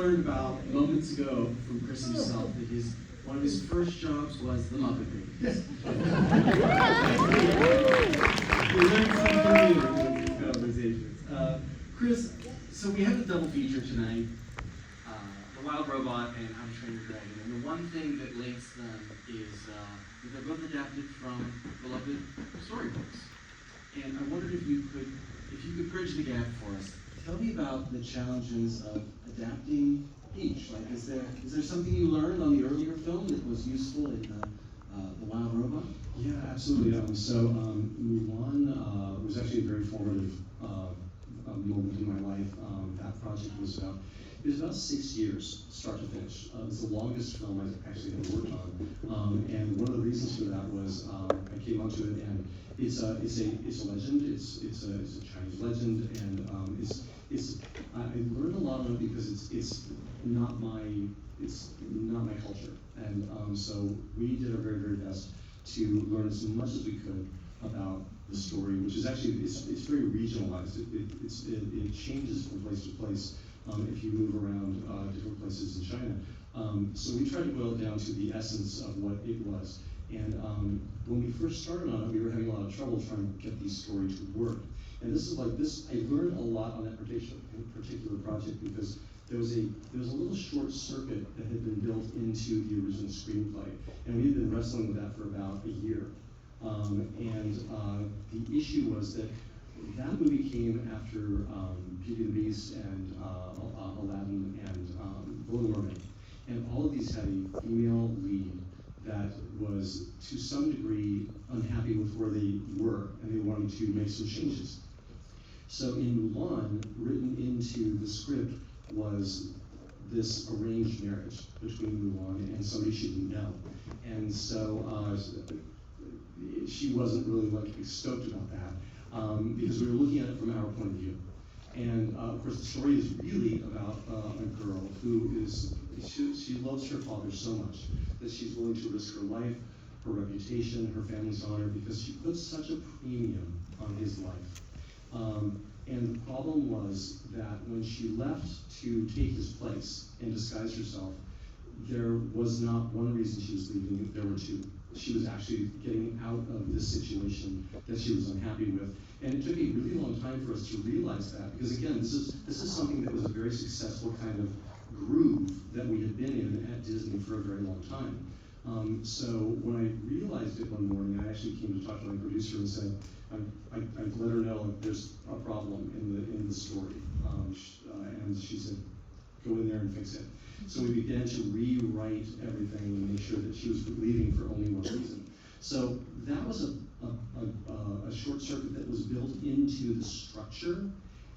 learned about moments ago from Chris himself that one of his first jobs was the Muppet Babies. We learned something new in these conversations. Chris, so we have a double feature tonight, The Wild Robot and How to Train Your Dragon. And the one thing that links them is that they're both adapted from beloved storybooks. And I wondered if you could bridge the gap for us. Tell me about the challenges of adapting each. Like, is there something you learned on the earlier film that was useful in The Wild Robot? Yeah, absolutely. Mulan was actually a very formative moment in my life. That project was about 6 years, start to finish. It's the longest film I've actually ever worked on. And one of the reasons for that was I came onto it, and it's a legend. It's a Chinese legend, and I learned a lot on it because it's not my culture, and so we did our very, very best to learn as much as we could about the story, which is actually it's very regionalized. It changes from place to place if you move around different places in China. So we tried to boil it down to the essence of what it was. And when we first started on it, we were having a lot of trouble trying to get these stories to work. And this is like this. I learned a lot on that particular project because there was a little short circuit that had been built into the original screenplay, and we had been wrestling with that for about a year. The issue was that movie came after Beauty and the Beast and Aladdin and Little Mermaid, and all of these had a female lead that was to some degree unhappy with where they were, and they wanted to make some changes. So in Mulan, written into the script was this arranged marriage between Mulan and somebody she didn't know. And so she wasn't really stoked about that because we were looking at it from our point of view. And of course the story is really about a girl who she loves her father so much that she's willing to risk her life, her reputation, her family's honor, because she puts such a premium on his life. And the problem was that when she left to take his place and disguise herself, there was not one reason she was leaving, there were two. She was actually getting out of this situation that she was unhappy with. And it took a really long time for us to realize that, because again, this is something that was a very successful kind of groove that we had been in at Disney for a very long time. So when I realized it one morning, I actually came to talk to my producer and said, I let her know there's a problem in the story. And she said, go in there and fix it. So we began to rewrite everything and make sure that she was leaving for only one reason. So that was a short circuit that was built into the structure,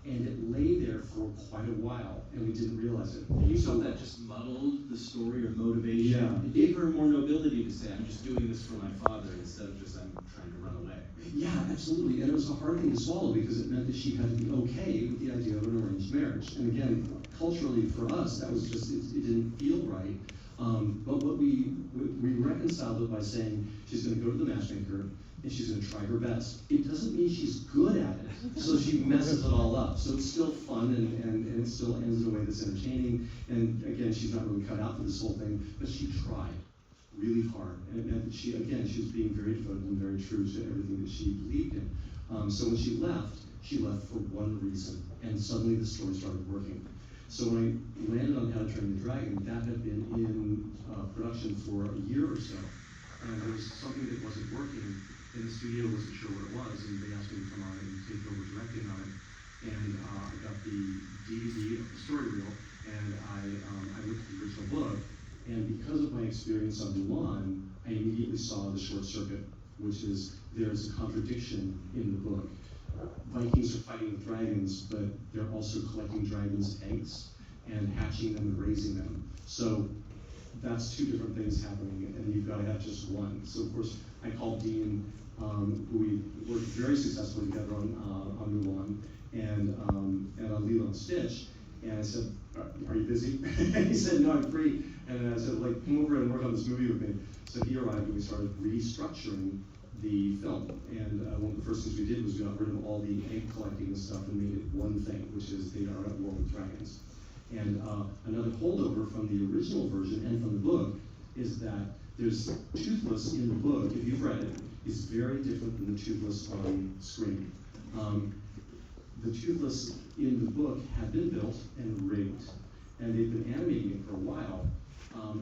and it lay there for quite a while, and we didn't realize it. And you thought that just muddled the story or motivation? Yeah. It gave her more nobility to say, I'm just doing this for my father, instead of just, I'm trying to run away. Yeah, absolutely. And it was a hard thing to swallow because it meant that she had to be okay with the idea of an arranged marriage. And again, culturally for us, that was just, it didn't feel right. But what we reconciled it by saying she's going to go to the matchmaker and she's going to try her best. It doesn't mean she's good at it, so she messes it all up. So it's still fun and it still ends in a way that's entertaining. And again, she's not really cut out for this whole thing, but she tried really hard. And it meant that she was being very devoted and very true to everything that she believed in. So when she left for one reason, and suddenly the story started working. So when I landed on How to Train Your Dragon, that had been in production for a year or so, and there was something that wasn't working, and the studio wasn't sure what it was, and they asked me to come on and take over directing on it. And I got the DVD of the story reel, and I looked at the original book, and because of my experience on Mulan, I immediately saw the short circuit, which is there's a contradiction in the book. Vikings are fighting with dragons, but they're also collecting dragons' eggs and hatching them and raising them. So that's two different things happening, and you've got to have just one. So of course, I called Dean, who we worked very successfully together on Mulan, and on Lilo and Stitch. And I said, are you busy? And he said, no, I'm free. And I said, come over and work on this movie with me. So he arrived and we started restructuring the film. And one of the first things we did was we got rid of all the egg collecting and stuff and made it one thing, which is they are at war with dragons. And another holdover from the original version and from the book is that there's Toothless in the book, if you've read it, is very different than the Toothless on screen. The Toothless in the book had been built and rigged, and they've been animating it for a while,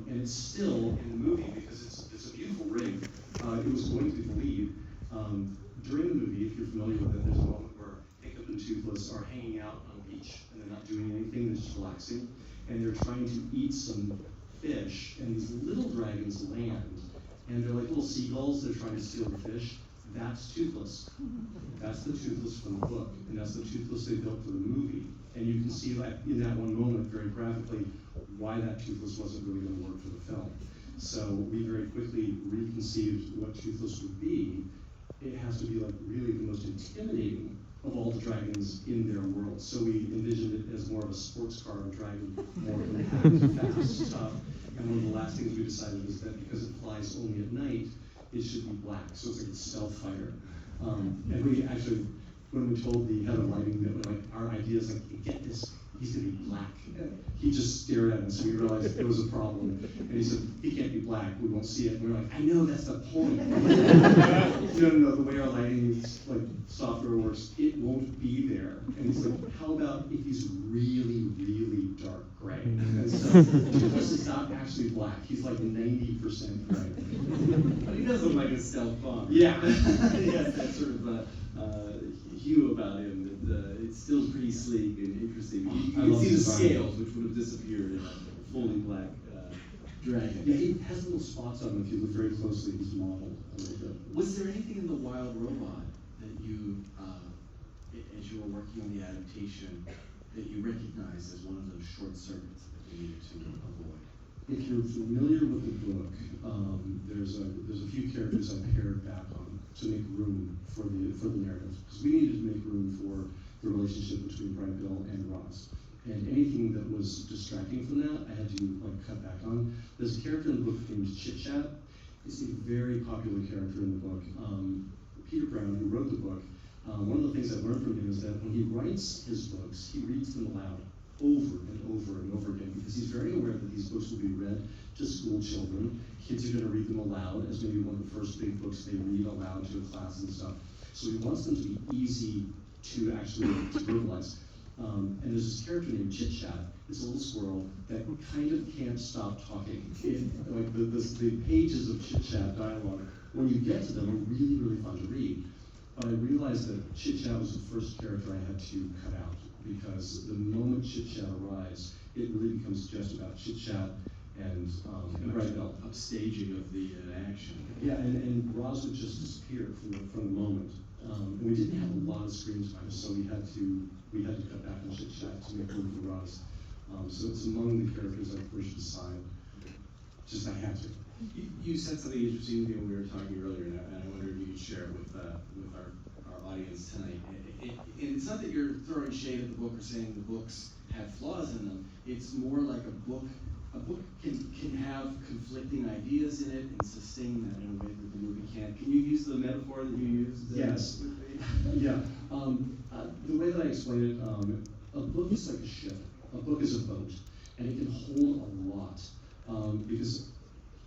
and it's still in the movie because it's a beautiful rig. It was going to be the lead. During the movie, if you're familiar with it, there's a moment where Hiccup and Toothless are hanging out on a beach, and they're not doing anything, they're just relaxing, and they're trying to eat some fish, and these little dragons land, and they're like little seagulls, they're trying to steal the fish. That's Toothless. That's the Toothless from the book, and that's the Toothless they built for the movie. And you can see like in that one moment very graphically why that Toothless wasn't really going to work for the film. So we very quickly reconceived what Toothless would be. It has to be like really the most intimidating of all the dragons in their world. So we envisioned it as more of a sports car dragon, more compact, fast, tough. And one of the last things we decided was that because it flies only at night, it should be black, so it's like a stealth fighter. And we actually, when we told the head of lighting that like our idea is like, get this, he's gonna be black. He just stared at us, and we realized it was a problem. And he said, he can't be black, we won't see it. And we were like, I know, that's the point. No, the way our lighting like software works, it won't be there. And he's like, how about if he's really, really dark gray? And so Toothless is not actually black, he's like 90% gray. But he does look like a stealth bomb. Yeah. He has that sort of hue about him that it's still pretty sleek and interesting. You can see the scales, which would have disappeared in a fully black dragon. Yeah, he has little spots on him. If you look very closely, he's modeled a little bit. Was there anything in the Wild Robot that you, as you were working on the adaptation, that you recognized as one of those short circuits that you needed to avoid? If you're familiar with the book, there's a few characters I pared back on to make room for the narrative, because we needed to make room for the relationship between Bright Bill and Roz. And anything that was distracting from that, I had to like cut back on. There's a character in the book named Chit Chat. It's a very popular character in the book. Peter Brown, who wrote the book, one of the things I learned from him is that when he writes his books, he reads them aloud over and over and over again, because he's very aware that these books will be read to school children. Kids are going to read them aloud as maybe one of the first big books they read aloud to a class and stuff. So he wants them to be easy to actually verbalize. And there's this character named Chit Chat. It's a little squirrel that kind of can't stop talking. Like the pages of Chit Chat dialogue, when you get to them, are really, really fun to read. But I realized that Chit Chat was the first character I had to cut out, because the moment Chit Chat arrives, it really becomes just about Chit Chat and Bright Bill. Upstaging of the action. Yeah, and Roz would just disappear from the moment. And we didn't have a lot of screen time, so we had to cut back on Chit Chat to make room for Roz. So it's among the characters I pushed aside. Just I had to. You said something interesting when we were talking earlier, and I wonder if you could share it with our audience tonight. And it's not that you're throwing shade at the book or saying the books have flaws in them. It's more like a book can have conflicting ideas in it and sustain that in a way that the movie can't. Can you use the metaphor that you used? Yes. Yeah. The way that I explain it, a book is like a ship. A book is a boat, and it can hold a lot. Because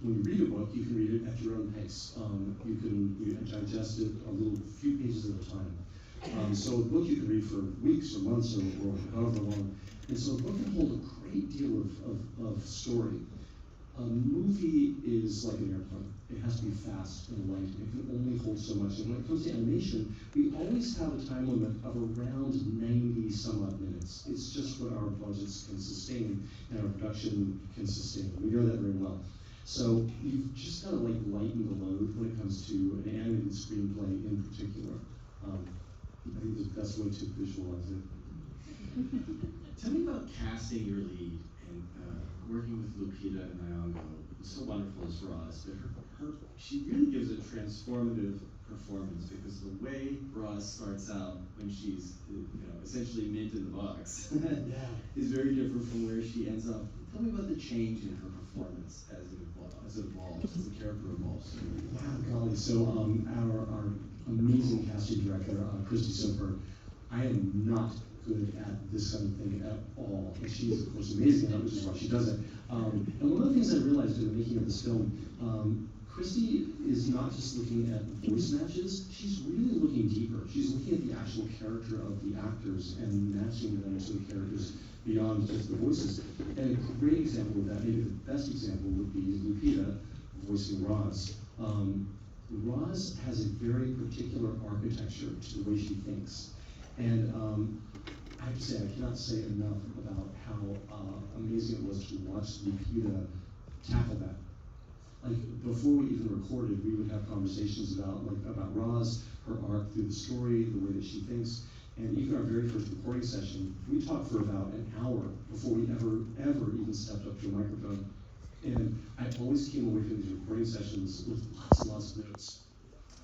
when you read a book, you can read it at your own pace. You can digest it a few pages at a time. So a book you can read for weeks or months or however long. And so a book can hold a great deal of story. A movie is like an airplane. It has to be fast and light. It can only hold so much. And when it comes to animation, we always have a time limit of around 90 some odd minutes. It's just what our budgets can sustain and our production can sustain. We know that very well. So you've just got to like lighten the load when it comes to an animated screenplay in particular. I think the best way to visualize it. Tell me about casting your lead and working with Lupita Nyong'o. So wonderful as Roz, but she really gives a transformative performance, because the way Roz starts out when she's essentially mint in the box is very different from where she ends up. Tell me about the change in her performance as it evolves, as the character evolves. Yeah, golly. So our amazing casting director, Christy Simper, I am not good at this kind of thing at all. And she's, of course, amazing at it, which is why she does it. And one of the things I realized in the making of this film, Christy is not just looking at voice matches, she's really looking deeper. She's looking at the actual character of the actors and matching them to the characters beyond just the voices. And a great example of that, maybe the best example, would be Lupita voicing Roz. Roz has a very particular architecture to the way she thinks. And I have to say, I cannot say enough about how amazing it was to watch Lupita tackle that. Like, before we even recorded, we would have conversations about Roz, her arc through the story, the way that she thinks. And even our very first recording session, we talked for about an hour before we ever even stepped up to a microphone. And I always came away from these recording sessions with lots and lots of notes.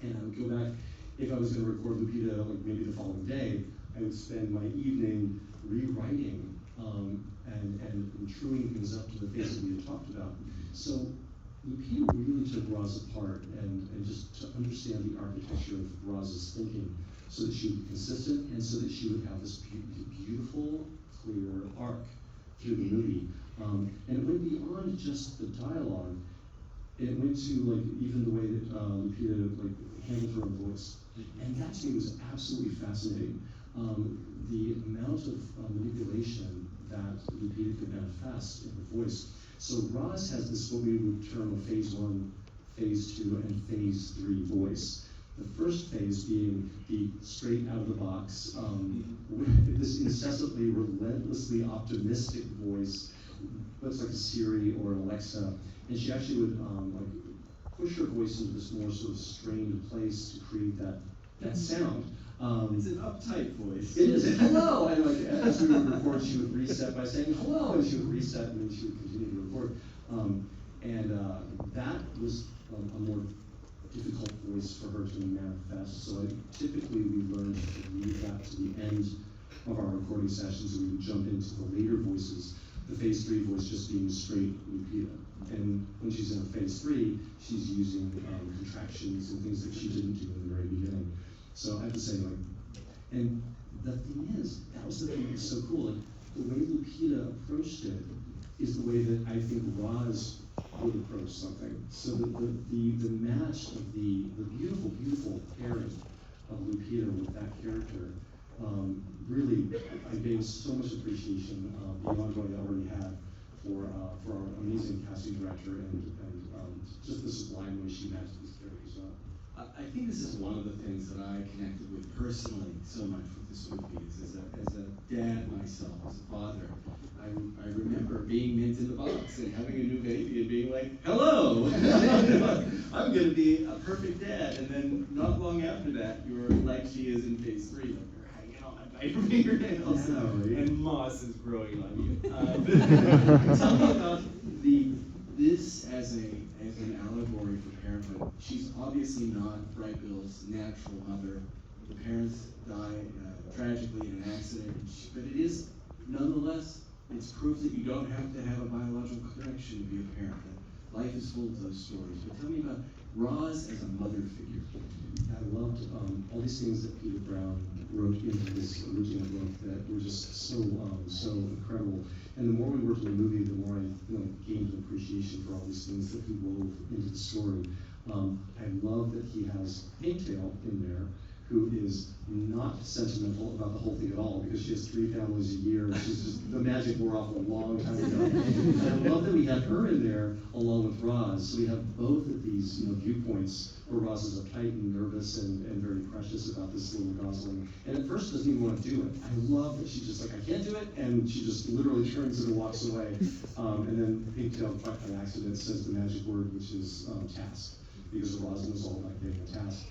And I would go back, if I was going to record Lupita, like maybe the following day, I would spend my evening rewriting and truing things up to the things that we had talked about. So Lupita really took Roz apart and just to understand the architecture of Roz's thinking so that she would be consistent and so that she would have this beautiful, clear arc through the movie. And it went beyond just the dialogue. It went to like even the way that Lupita like handled her own voice. And that to me was absolutely fascinating. The amount of manipulation that Lupita could manifest in her voice. So Roz has this, what we would term a phase 1, phase 2, and phase 3 voice. The first phase being the straight out of the box, this incessantly, relentlessly optimistic voice, looks like a Siri or an Alexa, and she actually would like push her voice into this more sort of strained place to create that sound. It's an uptight voice. It is. Hello, and like as we would record, she would reset by saying hello, and she would reset, and then she would continue to record. That was a more difficult voice for her to manifest. So typically we learned to leave that to the end of our recording sessions, and we would jump into the later voices. The phase 3 voice just being straight Lupita. And when she's in phase 3, she's using contractions and things that she didn't do in the very beginning. So I have to say, like, and the thing is, that was the thing that's so cool. Like, the way Lupita approached it is the way that I think Roz would approach something. So the match of the beautiful pairing of Lupita with that character, really, I gained so much appreciation beyond what I already had for our amazing casting director and just the sublime way she matched these characters up. I think this is one of the things that I connected with personally so much with this movie is as a dad myself, as a father. I remember being mint in the box and having a new baby and being like, hello, I'm going to be a perfect dad. And then not long after that, you're like she is in phase 3, like you're hanging out by your fingernails and moss is growing on you. Tell me about this as an allegory for parenthood. She's obviously not Bright Bill's natural mother. The parents die tragically in an accident, but it is nonetheless, it's proof that you don't have to have a biological connection to be a parent. That life is full of those stories. But tell me about Roz as a mother figure. I loved all these things that Peter Brown wrote into this original book that were just so incredible. And the more we worked on the movie, the more I gained an appreciation for all these things that he wove into the story. I love that he has Pigtail in there, who is not sentimental about the whole thing at all, because she has 3 families a year, and she's just, the magic wore off a long time ago. And I love that we have her in there along with Roz, so we have both of these viewpoints, where Roz is uptight and nervous and very precious about this little gosling, and at first doesn't even want to do it. I love that she's just like, I can't do it, and she just literally turns and walks away. And then Pigtail, by accident, says the magic word, which is task, because Roz knows all about getting a task.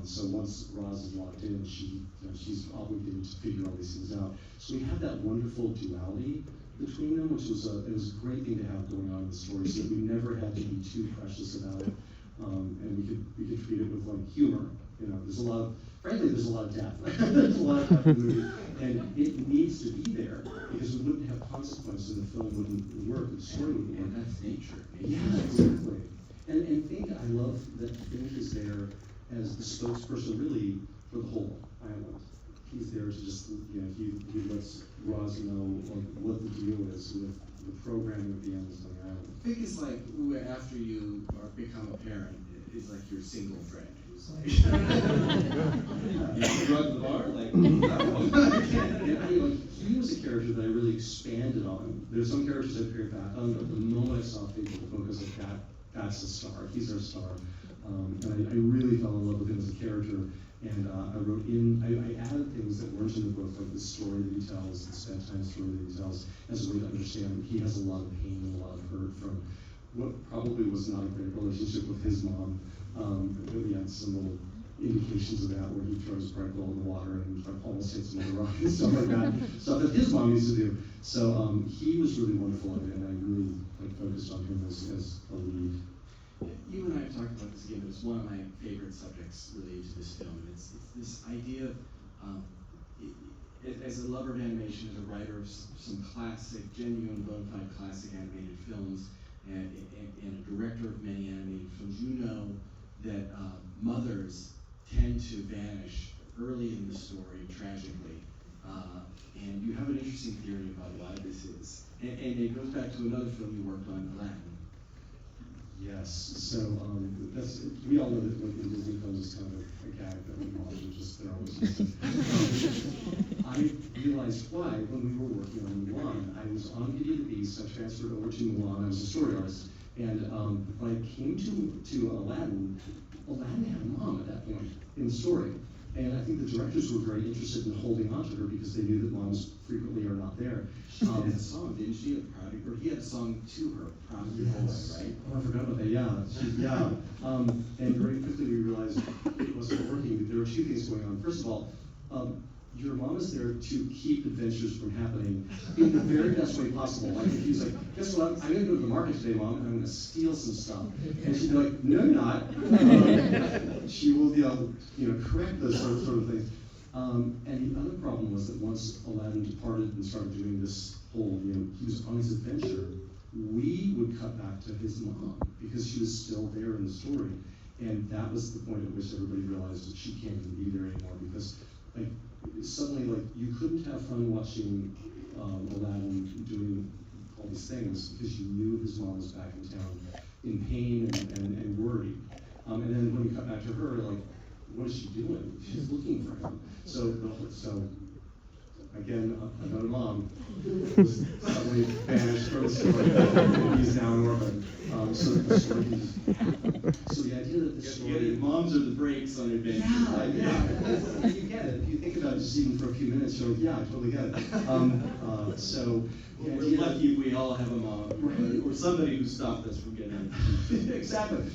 So once Roz is locked in, she's obligated to figure all these things out. So we have that wonderful duality between them, which was it was a great thing to have going on in the story, so that we never had to be too precious about it, and we could treat it with like humor. There's a lot of death. There's a lot of death in the movie, and it needs to be there because we wouldn't have consequence, and the film wouldn't work, the story wouldn't work. And that's nature. Yeah, exactly. And Fink, I love that Fink is there as the spokesperson really for the whole island. he's there to just, he lets Roz know what the deal is with the programming of the animals on the island. I think it's like after you become a parent, it's like your single friend who's like, you drug the bar, like, he was a character that I really expanded on. There's some characters I pared back on, but the moment I saw Faithful Focus, like that's the star. He's our star. And I really fell in love with him as a character. And I wrote in, I added things that weren't in the book, like the story that he tells, the bedtime story that he tells, as a way to understand he has a lot of pain and a lot of hurt from what probably was not a great relationship with his mom. We had some little indications of that where he throws bright gold in the water and almost hits him on the rock and stuff like that. Stuff that his mom used to do. So he was really wonderful, and I really focused on him as a lead. You and I have talked about this again, but it's one of my favorite subjects related to this film. And it's this idea of, as a lover of animation, as a writer of some classic, genuine, bona fide classic animated films, and a director of many animated films, you know that mothers tend to vanish early in the story, tragically. And you have an interesting theory about why this is. And it goes back to another film you worked on, Aladdin. Yes, so we all know that in Disney films is kind of a gag that we all just they're always just. I realized why when we were working on Mulan. I was on Beauty and the Beast. I transferred over to Mulan. I was a story artist, and when I came to Aladdin had a mom at that point in the story, and I think the directors were very interested in holding on to her because they knew that moms frequently are not there. She had a song, didn't she? Or he had a song to her, Proud of Your Boy, right? Oh, I forgot about that, yeah. And very quickly we realized it wasn't working. There were two things going on. First of all, your mom is there to keep adventures from happening in the very best way possible. Like if he's like, guess what, I'm gonna go to the market today, Mom, and I'm gonna steal some stuff. And she'd be like, no, you're not. She will, correct those sort of things. And the other problem was that once Aladdin departed and started doing this whole, he was on his adventure, we would cut back to his mom because she was still there in the story. And that was the point at which everybody realized that she can't even be there anymore because, suddenly, you couldn't have fun watching Aladdin doing all these things because you knew his mom was back in town in pain and worried. And then when you cut back to her, what is she doing? She's looking for him. So again, another mom was suddenly banished from the story. He's now an orphan. So the idea that the story... Moms are the brakes on adventure. Yeah. You get it. If you think about it just even for a few minutes, you're like, yeah, I totally get it. So... We're lucky if we all have a mom, or somebody who stopped us from getting it. Exactly.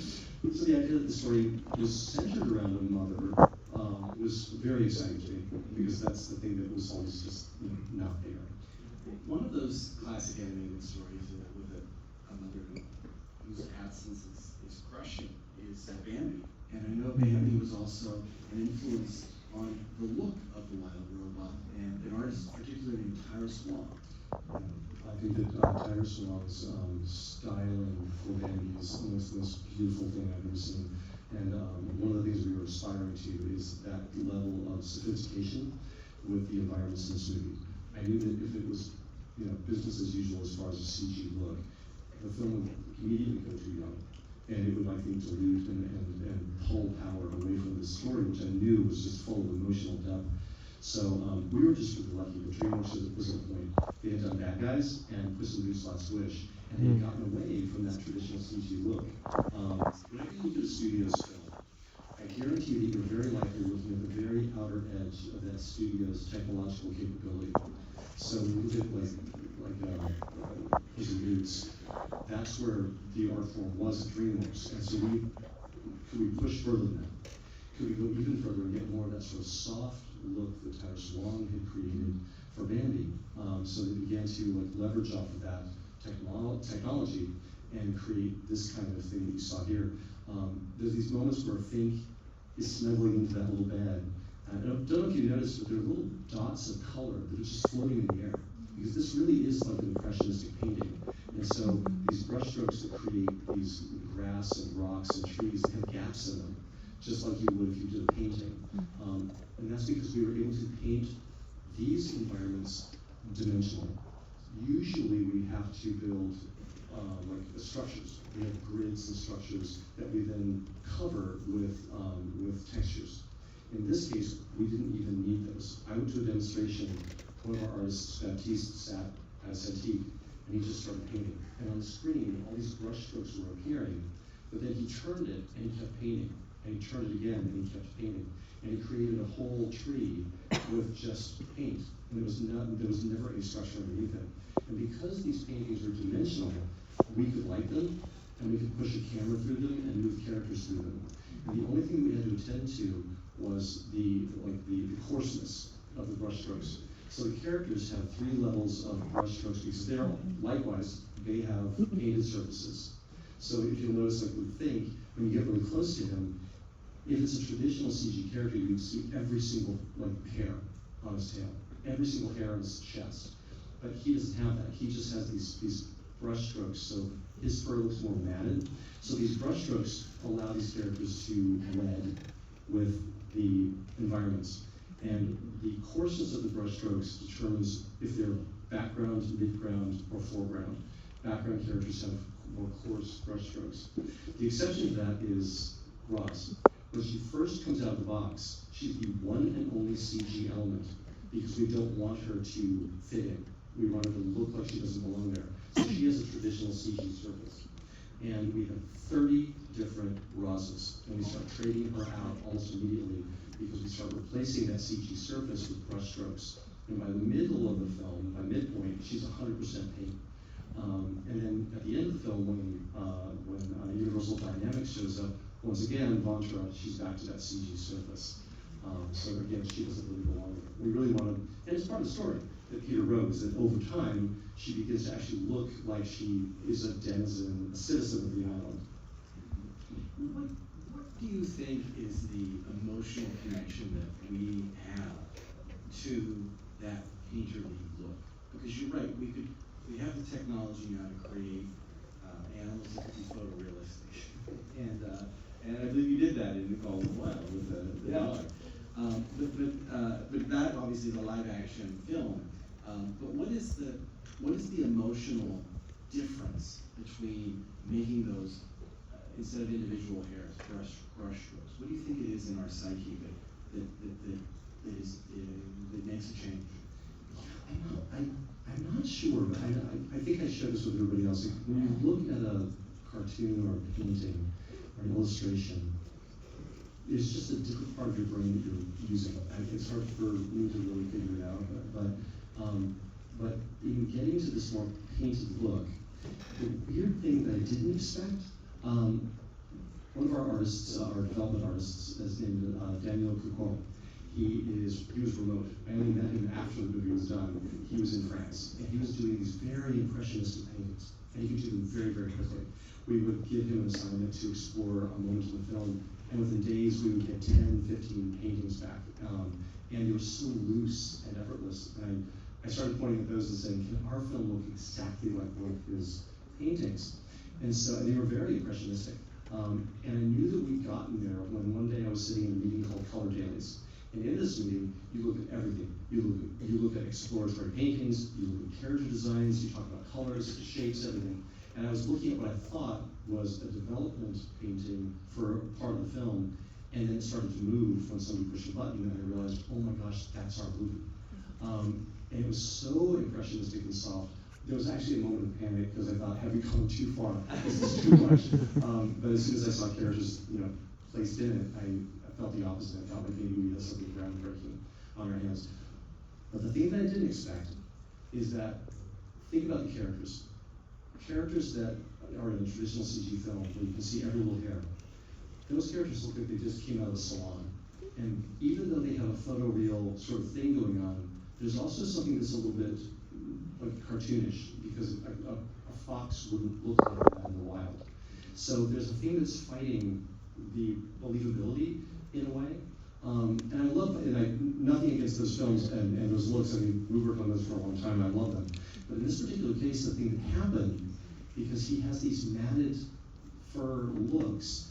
So the idea that the story was centered around a mother was very exciting to me because that's the thing that was always just not there. One of those classic animated stories with a mother whose absence is crushing is Bambi. And I know Bambi was also an influence on the look of the wild robot and an artist particularly named Tyra Swan. I think that Tyra Swan's styling for Bambi is almost the most beautiful thing I've ever seen. And one of the things we were aspiring to is that level of sophistication with the environments in this movie. I knew that if it was, business as usual as far as a CG look, the film would immediately go too young. And it would, I think, dilute and pull power away from this story, which I knew was just full of emotional depth. So we were just really lucky. The DreamWorks was at a point. They had done Bad Guys and Puss in Boots' Last Wish, and they had gotten away from that traditional CG look. Whenever you look at a studio's film, I guarantee that you're very likely looking at the very outer edge of that studio's technological capability. So when you look at Puss in Boots, that's where the art form was at DreamWorks. And so could we push further than that? Could we go even further and get more of that sort of soft look that Tyra Swan had created for Bambi? So they began to leverage off of that technology and create this kind of thing that you saw here. There's these moments where Fink is snuggling into that little bed. I don't know if you noticed, but there are little dots of color that are just floating in the air. Because this really is like an impressionistic painting. And so these brushstrokes that create these grass and rocks and trees that have gaps in them, just like you would if you did a painting. And that's because we were able to paint these environments dimensionally. Usually we have to build like the structures. We have grids and structures that we then cover with textures. In this case, we didn't even need those. I went to a demonstration. One of our artists, Baptiste, sat at a settee, and he just started painting. And on the screen, all these brush strokes were appearing, but then he turned it and he kept painting. And he turned it again and he kept painting. And he created a whole tree with just paint. And there was never any structure underneath it. And because these paintings are dimensional, we could light them, and we could push a camera through them and move characters through them. And the only thing we had to attend to was the coarseness of the brush strokes. So the characters have 3 levels of brush strokes because they're likewise, they have painted surfaces. So if you'll notice, like with Think, when you get really close to him, if it's a traditional CG character, you can see every single hair on his tail, every single hair on his chest. But he doesn't have that. He just has these brush strokes, so his fur looks more matted. So these brush strokes allow these characters to blend with the environments. And the coarseness of the brush strokes determines if they're background, midground, or foreground. Background characters have more coarse brush strokes. The exception to that is Roz. When she first comes out of the box, she's the one and only CG element because we don't want her to fit in. We want her to look like she doesn't belong there. So she has a traditional CG surface. And we have 30 different Rozes. And we start trading her out almost immediately because we start replacing that CG surface with brush strokes. And by the middle of the film, by midpoint, she's 100% paint. And then at the end of the film, when Universal Dynamics shows up, once again, Vontra, she's back to that CG surface. So again, she doesn't really belong there. We really want to, and it's part of the story that Peter wrote, is that over time, she begins to actually look like she is a denizen, a citizen of the island. What do you think is the emotional connection that we have to that painterly look? Because you're right, we have the technology now to create animals that can be photorealistic. And I believe you did that in Nicole as well with the dog. But that obviously is a live action film. But what is the emotional difference between making those instead of individual hairs, brush strokes? What do you think it is in our psyche that makes a change? I'm not sure, but I think I shared this with everybody else. When you look at a cartoon or a painting or an illustration, it's just a different part of your brain that you're using. It's hard for me to really figure it out, but in getting to this more painted look, the weird thing that I didn't expect, one of our artists, our development artists, is named Daniel Cucon. He was remote. I only met him after the movie was done. He was in France, and he was doing these very impressionistic paintings, and he could do them very, very quickly. We would give him an assignment to explore a moment in the film, and within days we would get 10, 15 paintings back. And they were so loose and effortless. And I started pointing at those and saying, can our film look exactly like one of his paintings? And so they were very impressionistic. And I knew that we'd gotten there when one day I was sitting in a meeting called Color Dailies. And in this meeting, you look at everything. You look at exploratory paintings, you look at character designs, you talk about colors, shapes, everything. And I was looking at what I thought was a development painting for part of the film, and then it started to move when somebody pushed a button, and I realized, oh my gosh, that's our movie. And it was so impressionistic and soft. There was actually a moment of panic because I thought, have we gone too far? This is too much. But as soon as I saw characters, placed in it, I felt the opposite. I felt like maybe we had something groundbreaking on our hands. But the thing that I didn't expect is that, think about the characters. Characters that are in a traditional CG film where you can see every little hair. Those characters look like they just came out of the salon. And even though they have a photoreal sort of thing going on, there's also something that's a little bit like cartoonish, because a fox wouldn't look like that in the wild. So there's a thing that's fighting the believability in a way. And I love, nothing against those films and those looks. I mean, we worked on those for a long time, I love them. But in this particular case, the thing that happened, because he has these matted fur looks,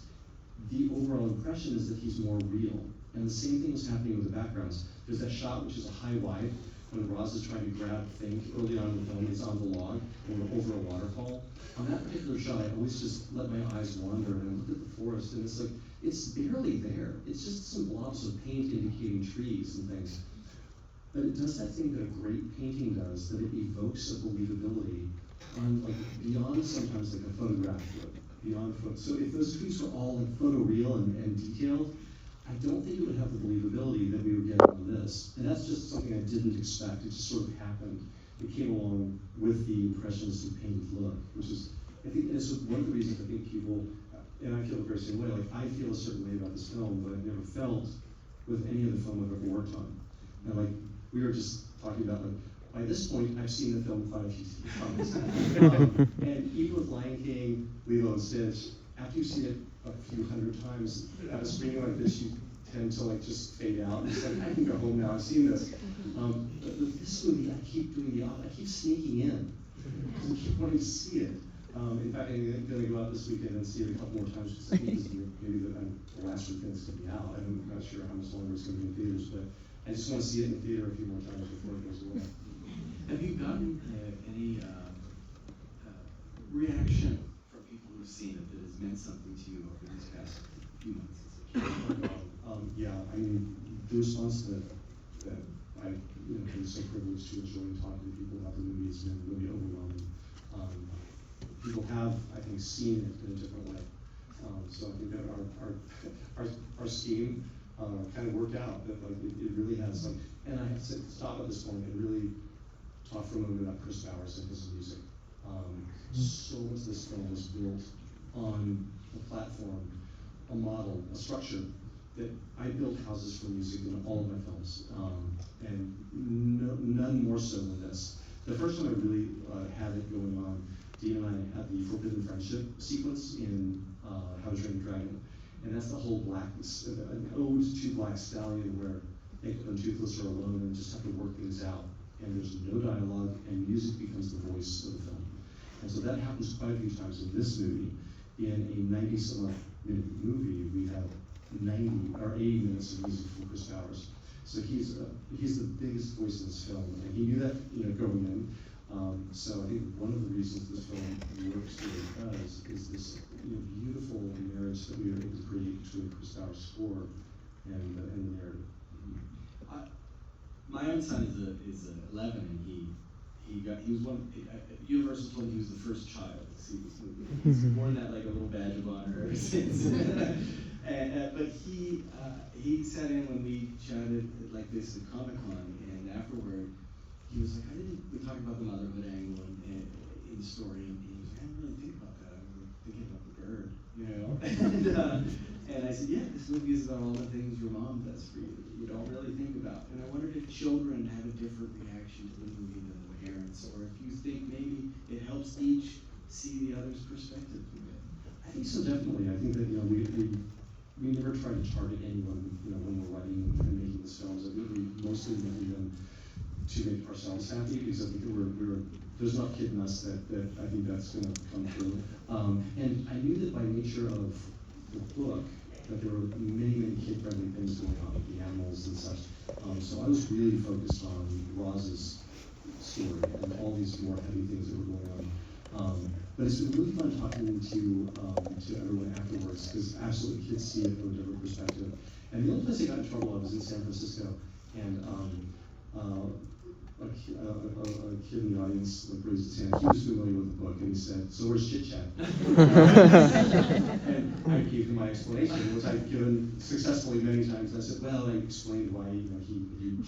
the overall impression is that he's more real. And the same thing was happening with the backgrounds. There's that shot which is a high wide, when Roz is trying to grab Fink early on in the film. It's on the log, and we're over a waterfall. On that particular shot, I always just let my eyes wander, and I look at the forest, and it's like, it's barely there. It's just some blobs of paint indicating trees and things. But it does that thing that a great painting does, that it evokes a believability on, like, beyond sometimes like a photograph would, beyond photo. So if those trees were all like photoreal and detailed, I don't think it would have the believability that we would get on this. And that's just something I didn't expect. It just sort of happened. It came along with the impressionistic painted look, which is, I think, it's one of the reasons I think people, and I feel the very same way, like I feel a certain way about this film that I've never felt with any other film I've ever worked on. And like, we were just talking about, like, by this point, I've seen the film quite a few times. And even with Lion King, Lilo and Stitch, after you've seen it a few hundred times at a screening like this, you tend to like just fade out. It's like, I can go home now, I've seen this. But with this movie, I keep doing the opposite. I keep sneaking in, because I keep wanting to see it. In fact, I'm going to go out this weekend and see it a couple more times, because I think this is maybe the last weekend it's going to be out. I'm not sure how much longer it's going to be in theaters, but I just want to see it in the theater a few more times before it goes away. Have you gotten any reaction from people who've seen it that has meant something to you over these past few months? Yeah, I mean, the response that I've been so privileged to enjoy talking to people about the movie has been really overwhelming. People have, I think, seen it in a different way. So I think that our scheme kind of worked out. That like it really has like, and I have to stop at this point and really talk for a moment about Chris Bowers and his music. So much of this film was built on a platform, a model, a structure that I build houses for music in all of my films, and none more so than this. The first time I really had it going on, Dean and I had the Forbidden Friendship sequence in How to Train Your Dragon, and that's the whole blackness, an ode to Black Stallion, where Jacob and Toothless are alone and just have to work things out, and there's no dialogue, and music becomes the voice of the film. And so that happens quite a few times in this movie. In a 90-some minute movie, we have 90 or 80 minutes of music from Chris Bowers. So he's the biggest voice in this film, and he knew that going in. So I think one of the reasons this film works the way it does is this beautiful marriage that we were able to create between Chris Bowers' score and the narrative. My own son is 11, and he was one. Universal told me he was the first child to see this movie. He's worn that like a little badge of honor ever since. But he sat in when we chatted like this at Comic-Con, and afterward he was like, we talked about the motherhood angle in the story, and he was like, I didn't really think about that. I was thinking about the bird, and I said, yeah, this movie is about all the things your mom does for you that you don't really think about. And I wondered if children have a different reaction to the movie than the parents, or if you think maybe it helps each see the other's perspective through it. I think so, definitely. I think that we never try to target anyone when we're writing and making these films. I think we mostly make them to make ourselves happy, because I think there's enough kid in us that I think that's going to come through. And I knew that by nature of the book that there were many kid-friendly things going on with the animals and such. So I was really focused on Roz's story and all these more heavy things that were going on. But it's been really fun talking to everyone afterwards, because absolutely kids see it from a different perspective. And the only place I got in trouble was in San Francisco, and a kid in the audience raised his hand. He was familiar with the book, and he said, "So where's Chit Chat?" And I gave him my explanation, which I've given successfully many times. I said, well, I explained why he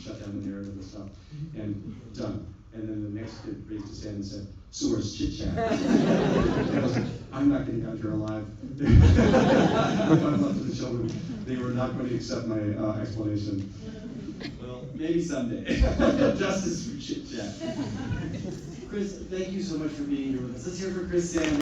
shut down the narrative and stuff, and done. And then the next kid raised his hand and said, "So where's Chit Chat?" And I was like, I'm not getting out here alive. If I'm left to the children, they were not going to accept my explanation. Well, maybe someday. Justice for Chit Chat. Chris, thank you so much for being here with us. Let's hear it for Chris Sam.